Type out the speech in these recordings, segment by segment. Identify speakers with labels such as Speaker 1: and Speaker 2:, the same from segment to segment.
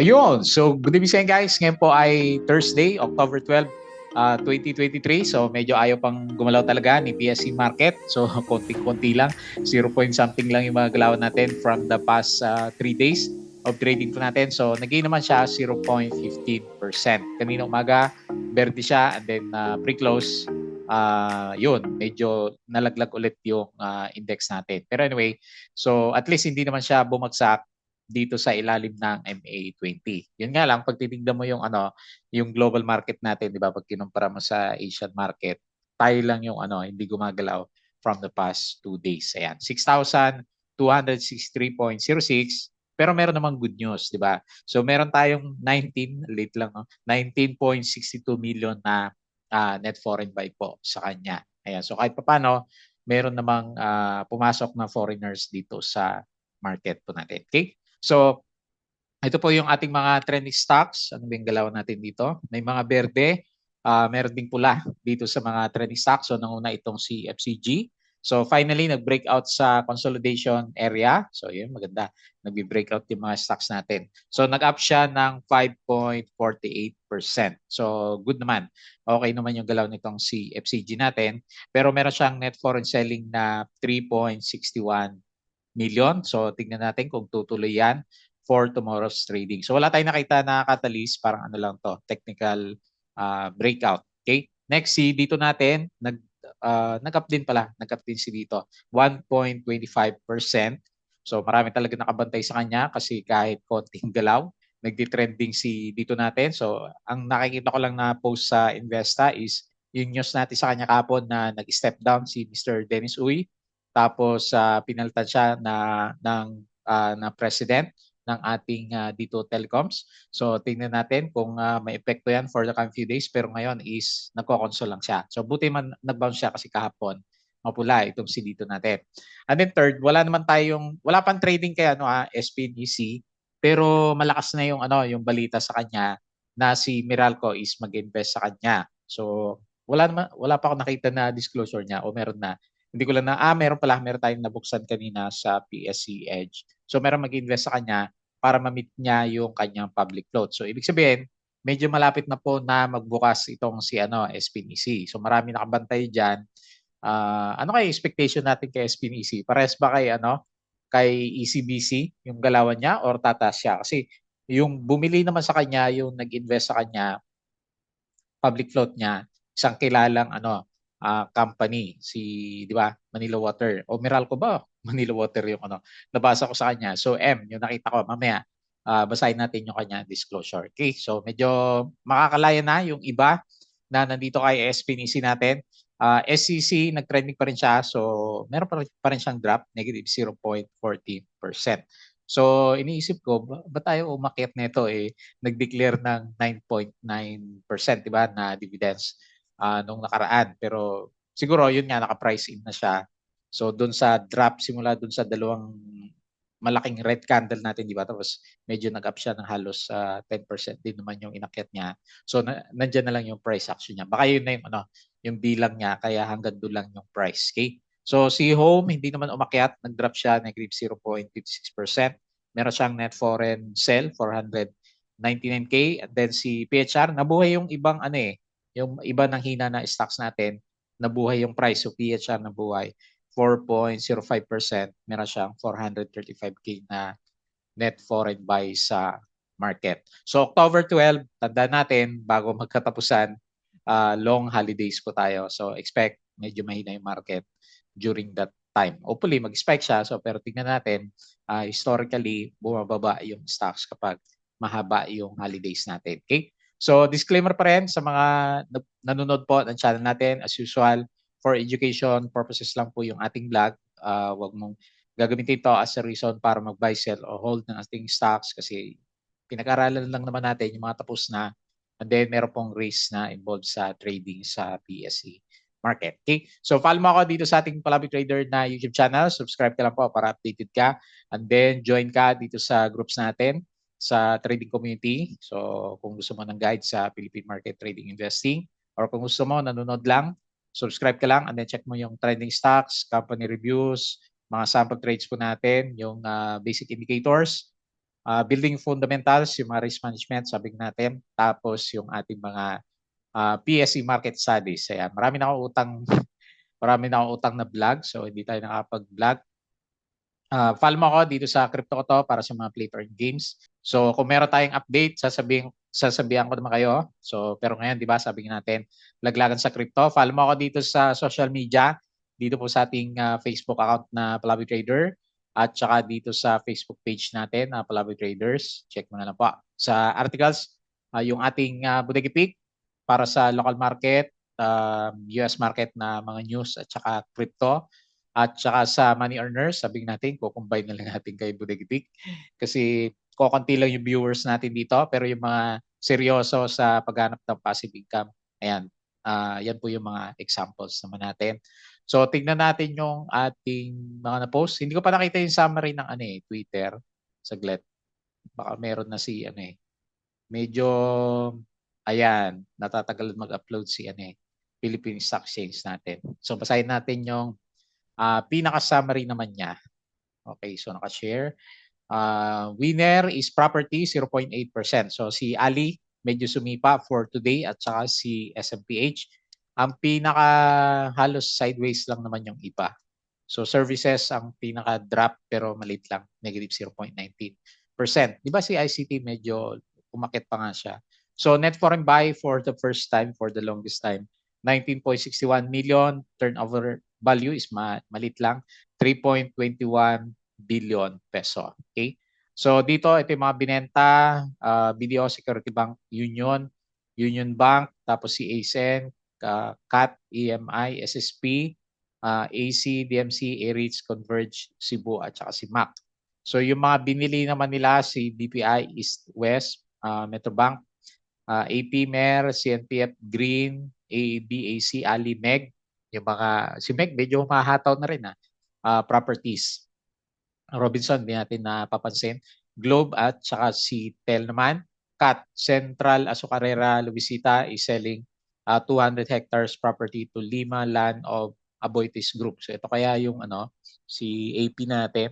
Speaker 1: Ayun. So, good evening sa inyo guys. Ngayon po ay Thursday, October 12, 2023. So, medyo ayaw pang gumalaw talaga ni PSE Market. So, konting-konti lang. 0 point something lang yung mga galaw natin from the past 3 days of trading po natin. So, nag-gain naman siya 0.15%. Kanina umaga, verde siya. And then, pre-close, yun, medyo nalaglag ulit yung index natin. Pero anyway, so at least hindi naman siya bumagsak dito sa ilalim ng MA20. Yun nga lang pag titingnan mo yung yung global market natin, 'di ba? Pag kinumpara mo sa Asian market, tayo lang yung hindi gumagalaw from the past 2 days. Ayan, 6,263.06. Pero meron namang good news, 'di ba? So meron tayong 19, late lang, no? 19.62 million na net foreign buy po sa kanya. Ayan, so kahit papaano, meron namang pumasok na foreigners dito sa market po natin. Okay? So, ito po yung ating mga trending stocks. Ano ba yung galaw natin dito? May mga berde, meron ding pula dito sa mga trending stocks. So, nanguna itong si FCG. So, finally, nag-breakout sa consolidation area. So, yun, maganda. Nag-breakout yung mga stocks natin. So, nag-up siya ng 5.48%. So, good naman. Okay naman yung galaw nitong si FCG natin. Pero meron siyang net foreign selling na 3.61 million. So, tignan natin kung tutuloy yan for tomorrow's trading. So, wala tayong nakita na catalyst. Parang ano lang to, technical breakout. Okay? Next, si dito natin, nag-up din pala. Nag-up din si dito. 1.25%. So, marami talaga nakabantay sa kanya kasi kahit konting galaw, nagdi-trending si dito natin. So, ang nakikita ko lang na post sa Investa is yung news natin sa kanya kapon na nag-step down si Mr. Dennis Uy. Tapos pinalitan siya na president ng ating dito telecoms. So tingnan natin kung may epekto yan for the coming few days, pero ngayon is nagko-console lang siya. So buti man nag-bounce siya kasi kahapon mapula itong si dito natin. And then third, wala pang trading kay SPDC, pero malakas na yung balita sa kanya na si Meralco is mag-invest sa kanya. So wala pa ako nakita na disclosure niya o meron na. Hindi ko lang meron tayong nabuksan kanina sa PSC Edge. So meron mag-invest sa kanya para ma-meet niya yung kanyang public float. So ibig sabihin, medyo malapit na po na magbukas itong si SPNEC. So marami nakabantay diyan. Ano kay expectation natin kay SPNEC? Pares ba kay ECBC yung galawan niya or tataas siya? Kasi yung bumili naman sa kanya, yung nag-invest sa kanya, public float niya, isang kilalang company, si, di ba, Manila Water. O Meralco ba? Manila Water yung nabasa ko sa kanya. So yung nakita ko, mamaya, basahin natin yung kanya disclosure. Okay, so medyo makakalaya na yung iba na nandito kay SPNC natin. SCC, nag-trending pa rin siya. So, meron pa rin siyang drop, negative 0.14%. So, iniisip ko, ba tayo umakyat nito nag-declare ng 9.9%, 'di ba, na dividends nung nakaraan. Pero siguro yun nga naka-price in na siya. So doon sa drop simula doon sa dalawang malaking red candle natin, 'di ba? Tapos medyo nag-up siya ng halos 10% din naman yung inakyat niya. So nandiyan na lang yung price action niya. Baka yun na yung bilang niya kaya hanggang doon lang yung price. Okay? So si Home hindi naman umakyat, nag-drop siya negative 0.56%. Meron siyang net foreign sell 499K, and then si PHR nabuhay yung ibang yung iba ng hina na stocks natin, nabuhay yung price. So PHR nabuhay 4.05%, meron siyang 435K na net foreign buy sa market. So October 12, tanda natin, bago magkatapusan, long holidays po tayo. So expect medyo mahina yung market during that time. Hopefully mag-spike siya. So pero tingnan natin, historically bumababa yung stocks kapag mahaba yung holidays natin. Okay? So disclaimer pa rin sa mga nanonood po ng channel natin, as usual, for education purposes lang po yung ating vlog. Wag mong gagamitin ito as a reason para mag-buy, sell, o hold ng ating stocks kasi pinag-aralan lang naman natin yung mga tapos na, and then meron pong risk na involved sa trading sa PSE market. Okay? So follow mo ako dito sa ating Palabi Trader na YouTube channel. Subscribe ka lang po para updated ka. And then join ka dito sa groups natin sa trading community. So kung gusto mo ng guide sa Philippine Market Trading Investing, or kung gusto mo nanonood lang, subscribe ka lang and then check mo yung trending stocks, company reviews, mga sample trades po natin, yung basic indicators. building fundamentals, yung mga risk management, sabi natin. Tapos yung ating mga PSE market studies. Ayan, marami na akong utang, marami na akong utang na vlog. So, hindi tayo nakapag-vlog. Follow mo ako dito sa Crypto ko to para sa mga play to earn games. So kung meron tayong update, sasabihan ko naman kayo. So pero ngayon, 'di ba, sabi natin, laglagan sa crypto. Follow mo ako dito sa social media, dito po sa ating Facebook account na Palaboy Trader at saka dito sa Facebook page natin na Palaboy Traders. Check mo na lang po. Sa articles, yung ating Bodega Peak para sa local market, US market na mga news at saka crypto. At saka sa money earners, sabihin natin, kukumbine na lang natin kay Budegitik. Kasi kukunti lang yung viewers natin dito, pero yung mga seryoso sa paghanap ng passive income, ayan, yan po yung mga examples naman natin. So, tingnan natin yung ating mga na-post. Hindi ko pa nakita yung summary ng Twitter. Saglit. Baka meron na si medyo, ayan, natatagal mag-upload si Philippine Stock Exchange natin. So, basahin natin yung pinaka-summary naman niya. Okay, so naka-share. Winner is property, 0.8%. So si Ali, medyo sumipa for today at saka si SMPH. Ang pinaka halos sideways lang naman yung iba. So services ang pinaka-drop pero maliit lang, negative 0.19%. Di ba si ICT medyo umakit pa nga siya. So net foreign buy for the first time, for the longest time, 19.61 million. Turnover value is maliit lang, 3.21 billion peso. Okay? So dito, ito yung mga binenta, BDO, Security Bank Union, Union Bank, tapos si ASEN, CAT, EMI, SSP, AC, DMC, AREITs, Converge, Cebu, at saka si MAC. So yung mga binili naman nila, si BPI, East West, Metrobank, AP, MER, CNPF, Green, AAB, AC, Ali, MEG. Yung mga, si MEG medyo mahataw na rin properties. Robinson, hindi natin napapansin. Globe at saka si Tel naman. CAT, Central Azucarera, Luisita is selling 200 hectares property to Lima Land of Aboitiz Group. So ito kaya yung si AP natin.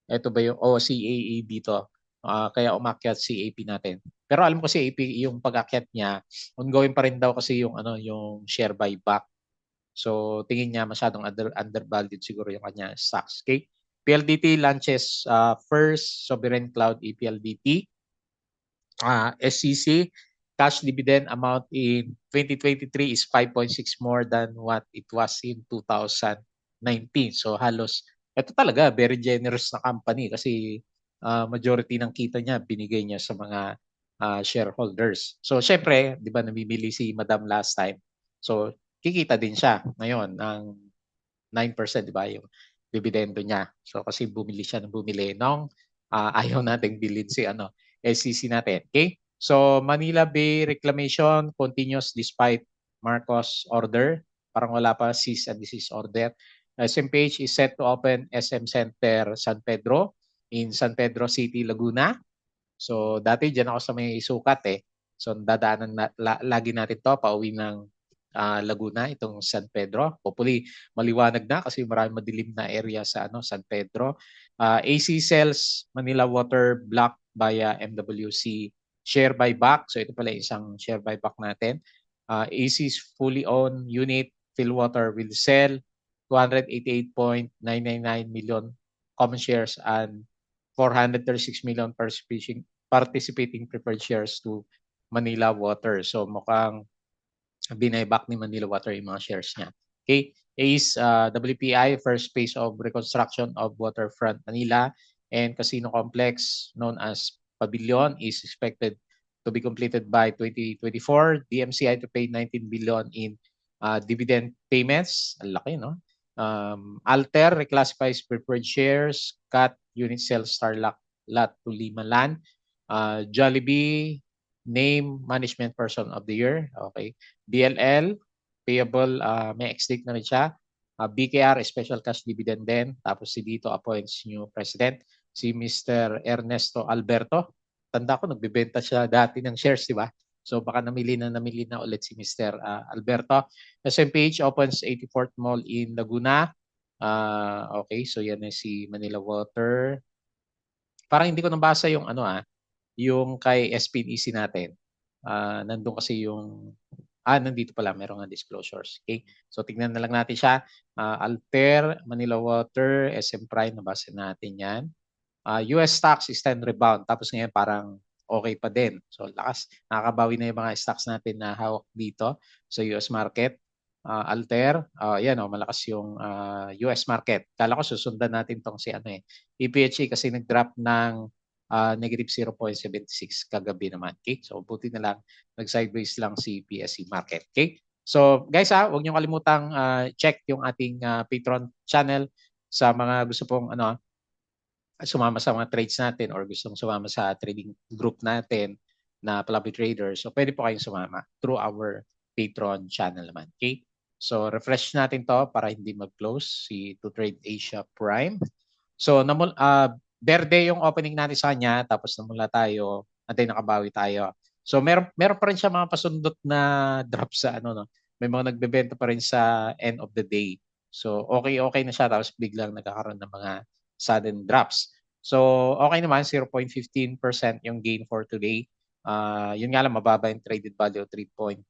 Speaker 1: Ito ba yung si AAB dito. Kaya umakyat si AP natin. Pero alam ko si AP yung pag-akyat niya, ongoing pa rin daw kasi yung yung share buyback. So tingin niya masyadong undervalued siguro yung kanya stocks. Okay? PLDT launches first sovereign cloud ePLDT. SCC cash dividend amount in 2023 is 5.6 more than what it was in 2019. So halos ito talaga very generous na company kasi majority ng kita niya binigay niya sa mga shareholders. So syempre, 'di ba namimili si Madam last time. So kikita din siya ngayon ng 9%, 'di ba, yung dividendo niya. So kasi bumili siya ng bumili nung ayaw nating bilhin si SCC natin. Okay? So Manila Bay reclamation continues despite Marcos order. Parang wala pa cease and desist order. SMPH is set to open SM Center San Pedro in San Pedro City, Laguna. So dati diyan ako sa may sukat So dadaanan lagi natin to pauwi ng Laguna, itong San Pedro. Hopefully maliwanag na kasi maraming madilim na area sa San Pedro. AC sells Manila Water block via MWC share buyback. So ito pala isang share buyback natin. AC's fully owned unit Philwater will sell 288.999 million common shares and 436 million participating preferred shares to Manila Water. So mukhang binayback ni Manila Water yung mga shares niya. Okay, ACE WPI, first phase of reconstruction of Waterfront Manila and Casino Complex known as Pavilion is expected to be completed by 2024. DMCI to pay 19 billion in dividend payments. Ang laki, no? Alter reclassifies preferred shares, cut unit sales Starlock lot to Lima Land. Jollibee name management person of the year. Okay. DLL, payable, may ex-date na rin siya. BKR, special cash dividend din. Tapos si dito appoints new president, si Mr. Ernesto Alberto. Tanda ko, nagbibenta siya dati ng shares, di ba? So baka namili na ulit si Mr. Alberto. SMPH opens 84th Mall in Laguna. Okay, so yan si Manila Water. Parang hindi ko nabasa yung yung kay SPNEC natin. Nandun kasi yung nandito pala, meron nga disclosures. Okay? So tingnan na lang natin siya. Alter, Manila Water, SM Prime, nabasa natin yan. US stocks is 10 rebound. Tapos ngayon parang okay pa din. So lakas, nakakabawi na yung mga stocks natin na hawak dito sa US market. Alter, yan malakas yung US market. Kala ko susundan natin tong si EPHA kasi nag-drop ng negative 0.76 kagabi naman. Okay? So buti na lang nag-sideways lang si PSE market. Okay? So guys huwag niyo kalimutang check yung ating Patreon channel sa mga gusto pong sumama sa mga trades natin or gustong sumama sa trading group natin na Palabi Traders. So pwede po kayong sumama through our Patreon channel naman. Okay? So refresh natin to para hindi mag-close si To Trade Asia Prime. So berde yung opening natin sa kanya tapos namula tayo, antay nakabawi tayo. So meron pa rin siya mga pasundot na drop sa May mga nagbebenta pa rin sa end of the day. So okay na siya tapos biglang nagkakaroon ng mga sudden drops. So okay naman 0.15% yung gain for today. Yun nga lang mababa yung traded value 3.12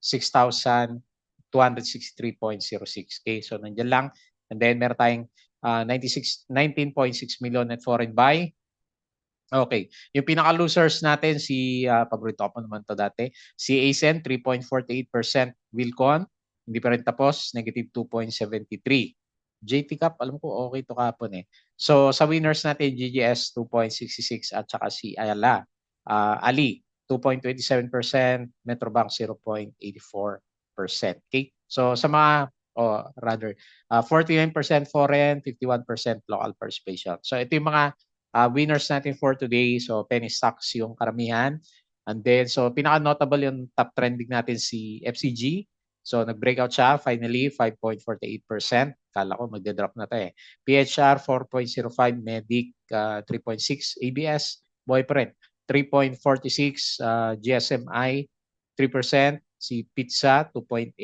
Speaker 1: 6,263.06. Okay, so nandiyan lang. And then meron tayong 19.6 million net foreign buy. Okay. Yung pinaka-losers natin, paborito ko pa naman to dati, si ASEN, 3.48%. Wilcon, hindi pa rin tapos, negative 2.73. JT Cap, alam ko okay to kapon eh. So sa winners natin, GGS 2.66 at saka si Ayala. Ali, 2.27%, Metrobank 0.84%. Okay? So sa mga 49% foreign, 51% local participation. So ito yung mga winners natin for today. So penny stocks yung karamihan. And then so pinaka-notable yung top trending natin si FCG. So nag-breakout siya finally 5.48%. Kala ko magde-drop na 'to eh. PHR 4.05, Medic 3.6, ABS buhay pa rin 3.46, GSMI 3%, si Pizza 2.8,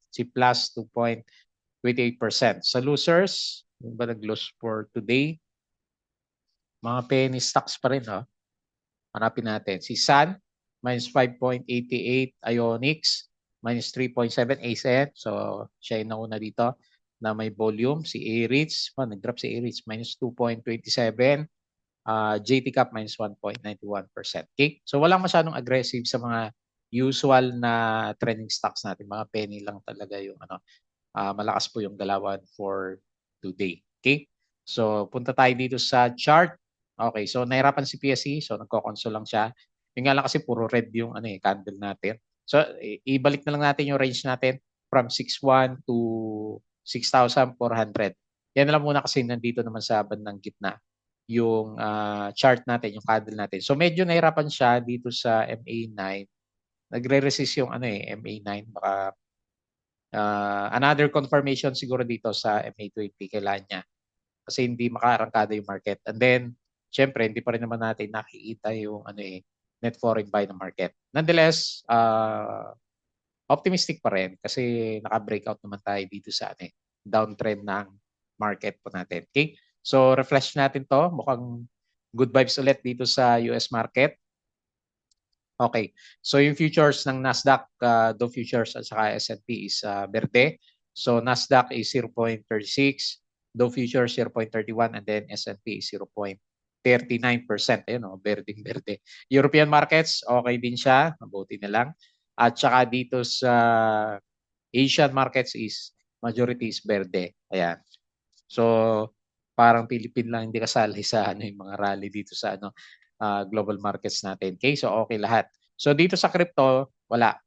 Speaker 1: si Plus 2.28%. Sa losers, yung ba nag-lose for today? Mga penny stocks pa rin, Hanapin natin. Si Sun, minus 5.88, Ionix, minus 3.7, ASET. So, siya yung nauna dito na may volume. Si Aritz, nag-drop si Aritz, minus 2.27. JT Cap, minus 1.91%. Okay? So, walang masyadong aggressive sa mga usual na trending stocks natin. Mga penny lang talaga yung malakas po yung galawan for today. Okay? So, punta tayo dito sa chart. Okay, so nahirapan si PSE, so nagko-console lang siya. Yung nga lang kasi puro red yung candle natin. So, ibalik na lang natin yung range natin from 6,1 to 6,400. Yan na lang muna kasi nandito naman sa bandang gitna yung chart natin, yung candle natin. So, medyo nahirapan siya dito sa MA9. Nagre-resist yung MA9. Baka another confirmation siguro dito sa MA20 kailan niya. Kasi hindi makaarangkada yung market. And then, syempre, hindi pa rin naman natin nakikita yung net foreign buy ng market. Nonetheless, optimistic pa rin kasi naka-breakout naman tayo dito sa downtrend ng market po natin. Okay? So, refresh natin to. Mukhang good vibes ulit dito sa US market. Okay. So, yung futures ng Nasdaq, Dow Futures at saka S&P is berde. So, Nasdaq is 0.36, Dow Futures 0.31, and then S&P is 0.39%. Ayun berdeng-berde. European markets, okay din siya. Mabuti na lang. At saka dito sa Asian markets is majority is berde. Ayan. So, parang Philippine lang hindi kasali sa yung mga rally dito sa global markets natin. Okay, so okay lahat. So dito sa crypto, wala.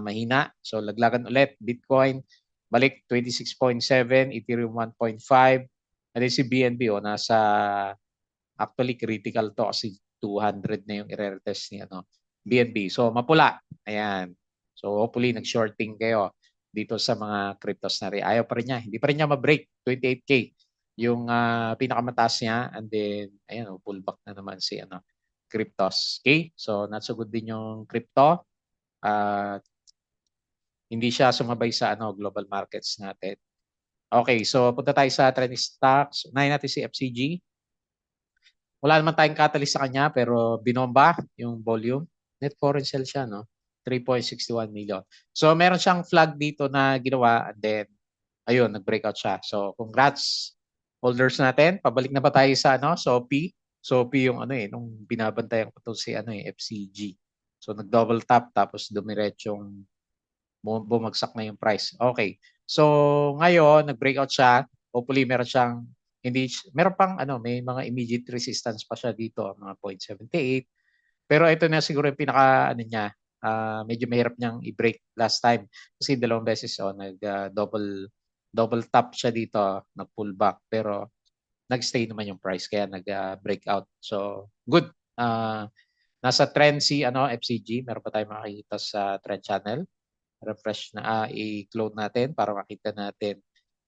Speaker 1: Mahina. So laglagan ulit. Bitcoin, balik 26.7, Ethereum 1.5. And then si BNB, nasa actually critical to kasi 200 na yung i-retest ni BNB. So mapula. Ayan. So hopefully nag-shorting kayo dito sa mga cryptos na rin. Ayaw pa rin niya. Hindi pa rin niya ma-break. 28K yung pinakamataas niya. And then, ayan, pullback na naman si cryptos. Okay? So, not so good din yung crypto. Hindi siya sumabay sa global markets natin. Okay, so punta tayo sa trending stocks. Unahin natin si FCG. wala naman tayong catalyst sa kanya pero binomba yung volume. Net foreign sell siya, no? 3.61 million. So meron siyang flag dito na ginawa and then ayun, nag-breakout siya. So congrats holders natin. Pabalik na ba tayo sa ano, SOPI? SOPI yung ano nung binabantayan ko to si FCG. So nag-double tap tapos dumiretsong bumagsak na yung price. Okay. So ngayon, nag-breakout siya. Hopefully meron siyang meron pang may mga immediate resistance pa siya dito, mga 0.78. Pero ito na siguro yung pinaka niya, medyo mahirap niyang i-break last time kasi dalawang beses nag double top siya dito, nag-pull back pero nag-stay naman yung price kaya nag-breakout. So good. Nasa trend si FCG, meron pa tayong makikita sa trend channel. Refresh na i-clone natin para makita natin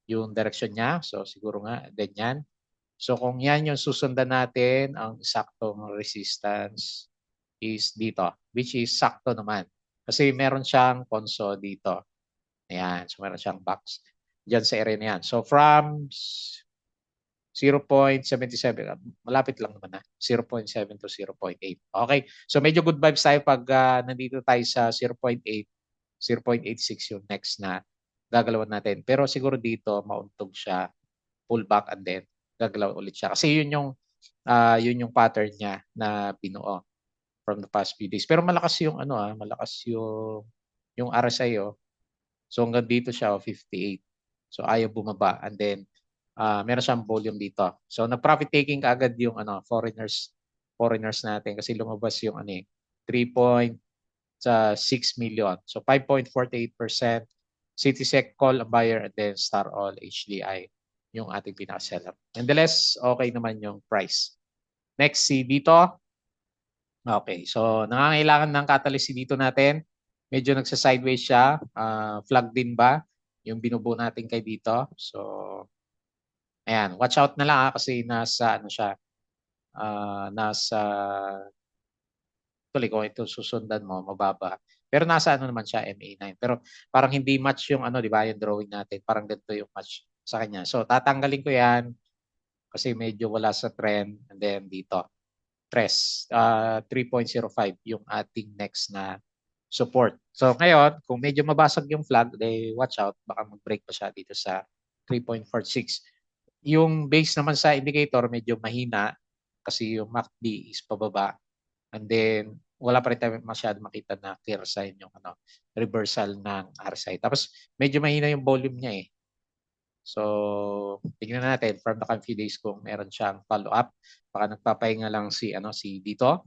Speaker 1: yung direction niya. So siguro nga ganyan. So kung yan yung susundan natin, ang saktong resistance is dito, which is sakto naman. Kasi meron siyang ponso dito. Ayan, so meron siyang box dyan sa area na yan. So from 0.77, malapit lang naman 0.7 to 0.8. Okay, so medyo good vibes tayo pag nandito tayo sa 0.8, 0.86 yung next na gagalawan natin. Pero siguro dito, mauntog siya, pull back and then gagalaw ulit siya. Kasi yun yung pattern niya na binuo from the past few days. Pero malakas yung malakas yung RSI. So hanggang dito siya 58. So ayaw bumaba and then meron siyang volume dito. So nag-profit taking kaagad yung foreigners natin kasi lumabas yung 3.6 million. So 5.48%. Citysec call a buyer and then Star All HDI yung ating pinaka-seller. Nonetheless, okay naman yung price. Next, si dito. Okay, so nangangailangan ng catalyst dito natin. Medyo nagsa-sideways siya. Flag din ba yung binubuo natin kay dito? So, ayan. Watch out na lang kasi nasa siya. Nasa tuloy kung ito susundan mo, mababa. Pero nasa naman siya, MA9. Pero parang hindi match yung di ba, yung drawing natin. Parang ganito yung match sa kanya. So, tatanggalin ko yan kasi medyo wala sa trend. And then dito. 3.05 yung ating next na support. So ngayon, kung medyo mabasag yung flag, watch out, baka mag-break pa siya dito sa 3.46. Yung base naman sa indicator medyo mahina kasi yung MACD is pababa. And then wala pa rin tayo masyado makita na clear sign yung reversal ng RSI. Tapos medyo mahina yung volume niya eh. So, tingnan natin from the few days kung meron siyang follow-up. Baka nagpapahinga lang si dito.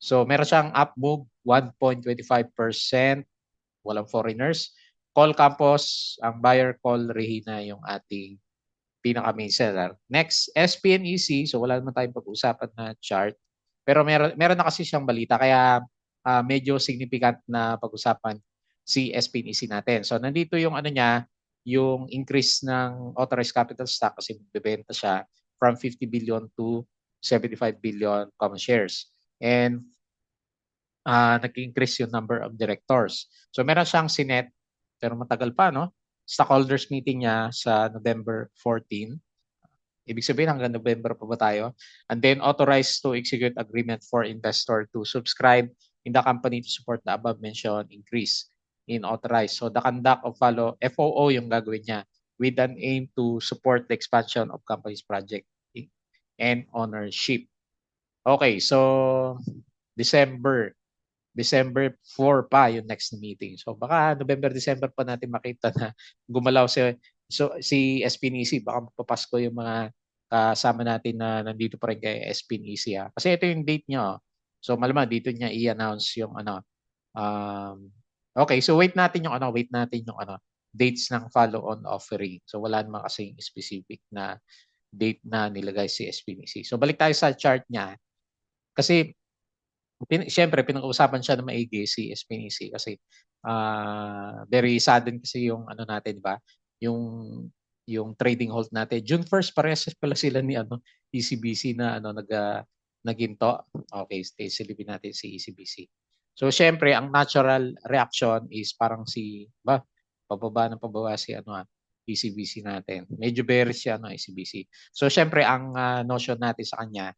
Speaker 1: So, meron siyang up move 1.25%. Walang foreigners. Call Campos, ang buyer call Rehina yung ating pinaka-main seller. Next, SPNEC. So, wala naman tayong pag-usapan na chart. Pero meron na kasi siyang balita. Kaya medyo significant na pag-usapan si SPNEC natin. So, nandito yung niya, yung increase ng authorized capital stock kasi bibenta siya from 50 billion to 75 billion common shares. And nag-increase yung number of directors. So meron siyang sinet, pero matagal pa, no? Stockholders meeting niya sa November 14. Ibig sabihin hanggang November pa ba tayo? And then authorized to execute agreement for investor to subscribe in the company to support the above mentioned increase in authorized. So the conduct of follow FOO yung gagawin niya with an aim to support the expansion of company's project and ownership. Okay, so December 4 pa yung next meeting. So baka November, December pa natin makita na gumalaw si SPNEC. Baka mapapasko yung mga kasama natin na nandito pa rin kay SPNEC. Kasi ito yung date niya. So malamang dito niya i-announce yung okay, so wait natin yung dates ng follow-on offering. So wala naman kasing specific na date na nilagay si SPNEC. So balik tayo sa chart niya. Kasi siyempre pinag-uusapan siya na maigi si SPNEC kasi very sudden kasi yung natin, di ba? Yung trading halt natin. June 1st parehas pala sila ni ECBC na naginto. Okay, stay silipin natin si ECBC. So siyempre ang natural reaction is parang pababa si ECBC natin. Medyo bearish siya ECBC. So siyempre ang notion natin sa kanya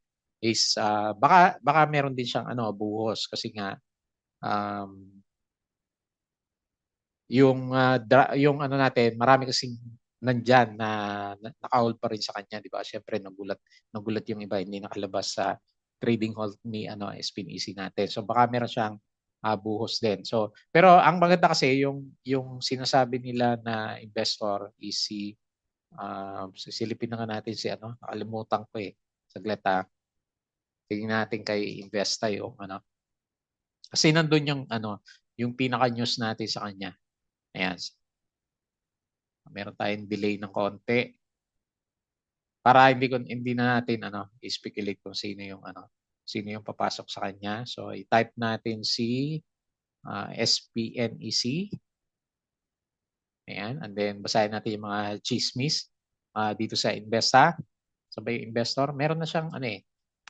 Speaker 1: is baka meron din siyang buhos kasi nga yung yung natin, marami kasing nandiyan na naka-hold pa rin sa kanya, di ba? Syempre nagulat yung iba, hindi nakalabas sa trading hold ni SPNEC natin. So baka meron siyang buhos din. So pero ang maganda kasi yung sinasabi nila na investor is silipin na nga natin si nakalimutan ko eh. Saglit tingnan natin kay Investa yung kasi nandun yung pinaka-news natin sa kanya. Ayan. Meron tayong delay ng konti para hindi na natin i-speculate kung sino yung papasok sa kanya. So i-type natin si SPNEC. Ayan, and then basahin natin yung mga chismis dito sa Investa. Sabay investor, meron na siyang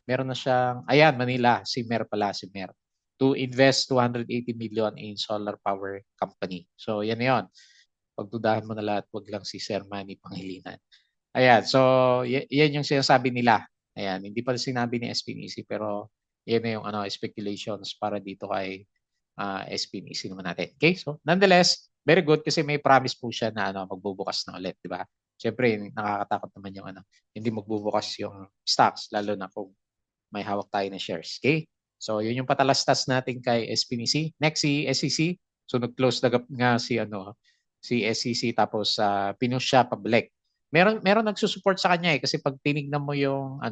Speaker 1: meron na siyang Manila, si Mer pala, si Mer, to invest 280 million in solar power company. So yan 'yon. Pagdudahan mo na lahat, wag lang si Sir Manny Pangilinan. Ayan, so yan yung sinasabi nila. Ayan, hindi pa sinabi ni SPNEC pero yan na yung speculations para dito kay SPNEC naman natin. Okay, so nonetheless, very good kasi may promise po siya na magbubukas na ulit, di ba? Siyempre, nakakatakot naman yung hindi magbubukas yung stocks, lalo na kung may hawak tayo na shares. Okay? So, yun yung patalastas natin kay SPNEC. Next, si SEC. So, nag-close the gap nga si SEC tapos pinush siya pabalik. Meron nagsusupport sa kanya kasi pag tinignan mo yung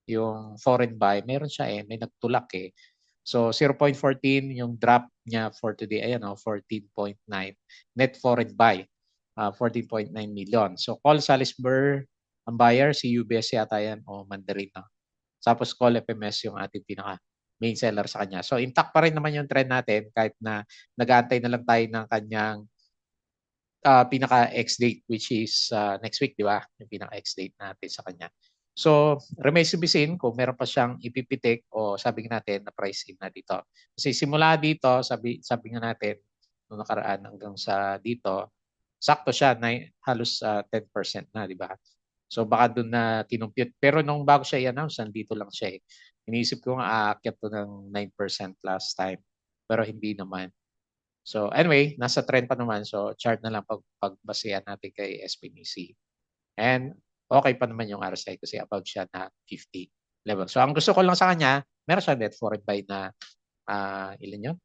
Speaker 1: yung foreign buy, meron siya may nagtulak eh. So 0.14 yung drop niya for today, ayan 14.9. Net foreign buy, 14.9 million. So call Salisbury ang buyer, si UBS yata yan o Mandarin. Tapos call FMS yung ating pinaka main seller sa kanya. So intact pa rin naman yung trend natin kahit na nag-aantay na lang tayo ng kanyang pinaka-X date which is next week, di ba? Yung pinaka-X date natin sa kanya. So, remains to be seen kung meron pa siyang ipipitik o sabi natin na price in na dito. Kasi simula dito, sabi nga natin, noong nakaraan hanggang sa dito, sakto siya, halos 10% na, di ba? So, baka doon na kinumpute. Pero nung bago siya i-announce, nandito lang siya eh. Iniisip ko nga aakyat to ng 9% last time. Pero hindi naman. So anyway, nasa trend pa naman. So chart na lang pagbasehan natin kay SPNEC. And okay pa naman yung RSI kasi above siya na 50 level. So ang gusto ko lang sa kanya, meron siya net foreign buy na ilan yun?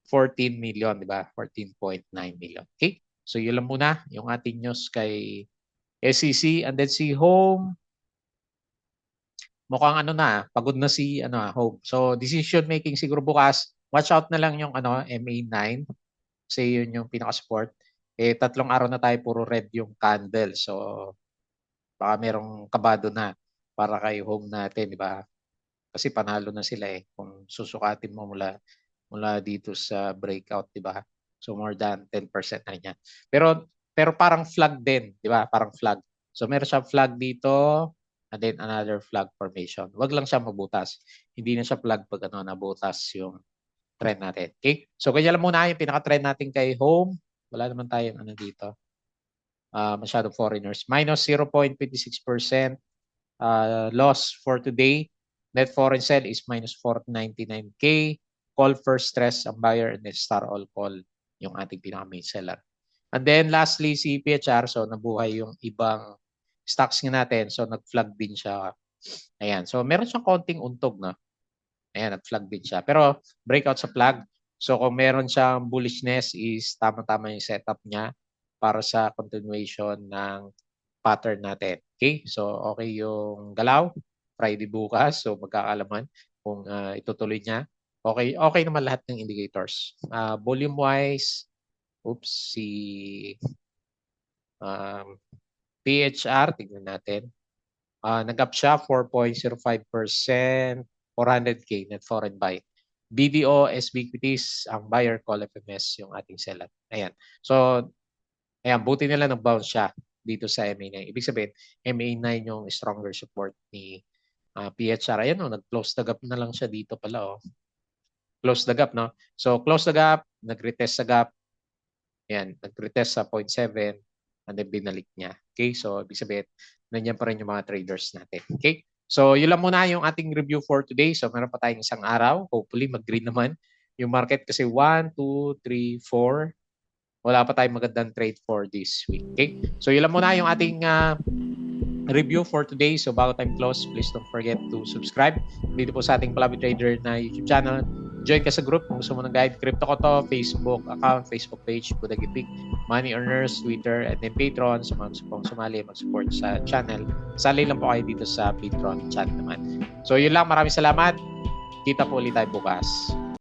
Speaker 1: 14 million, di ba? 14.9 million. Okay? So yun lang muna yung ating news kay SEC. And then si Home, mukhang pagod na si Home. So decision making siguro bukas, watch out na lang yung MA9 kasi yun yung pinaka-support. Tatlong araw na tayo puro red yung candle. So baka merong kabado na para kay Home natin, di ba? Kasi panalo na sila kung susukatin mo mula dito sa breakout, di ba? So more than 10% na niya. Pero parang flag din, di ba? Parang flag. So meron siyang flag dito and then another flag formation. Wag lang siya mabutas. Hindi na siya flag pag nabutas yung trend natin. Okay? So kanya lang muna yung pinaka-trend natin kay Home. Wala naman tayong dito. Masyadong foreigners. Minus 0.26% loss for today. Net foreign sell is minus 499K. Call first stress ang buyer and then star all call yung ating pinaka-main seller. And then lastly, si PHR. So nabuhay yung ibang stocks nga natin. So nag-flag din siya. Ayan. So meron siyang konting untog na. Ayan, nag-flag din siya. Pero breakout sa flag. So kung meron siyang bullishness is tama-tama yung setup niya para sa continuation ng pattern natin. Okay? So okay yung galaw. Friday bukas. So magkakalaman kung itutuloy niya. Okay naman lahat ng indicators. Volume-wise, si PHR, tignan natin. Nag-up siya 4.05%, 400K net foreign buy. BDO, SB Equities, ang buyer, call FMS yung ating seller. Ayan. So, ayan, buti nila nag-bounce siya dito sa MA9. Ibig sabihin, MA9 yung stronger support ni PHR. Ayan, nag-close the gap na lang siya dito pala. Close the gap, no? So, close the gap, nag-retest sa gap. Ayan, nag-retest sa 0.7 and then binalik niya. Okay? So, ibig sabihin, nandiyan pa rin yung mga traders natin. Okay? So yun lang muna yung ating review for today. So meron pa tayong isang araw. Hopefully mag-green naman yung market kasi 1, 2, 3, 4. Wala pa tayong magandang trade for this week. Okay? So yun lang muna yung ating review for today. So bago tayo close, please don't forget to subscribe dito po sa ating Palabi Trader na YouTube channel. Join ka sa group kung gusto mo ng guide. Crypto ko to, Facebook account, Facebook page, Budagipig, Money Earners, Twitter, and then Patreon. So mga gusto pong sumali, mag-support sa channel. Sali lang po kayo dito sa Patreon chat naman. So yun lang, maraming salamat. Kita po ulit tayo bukas.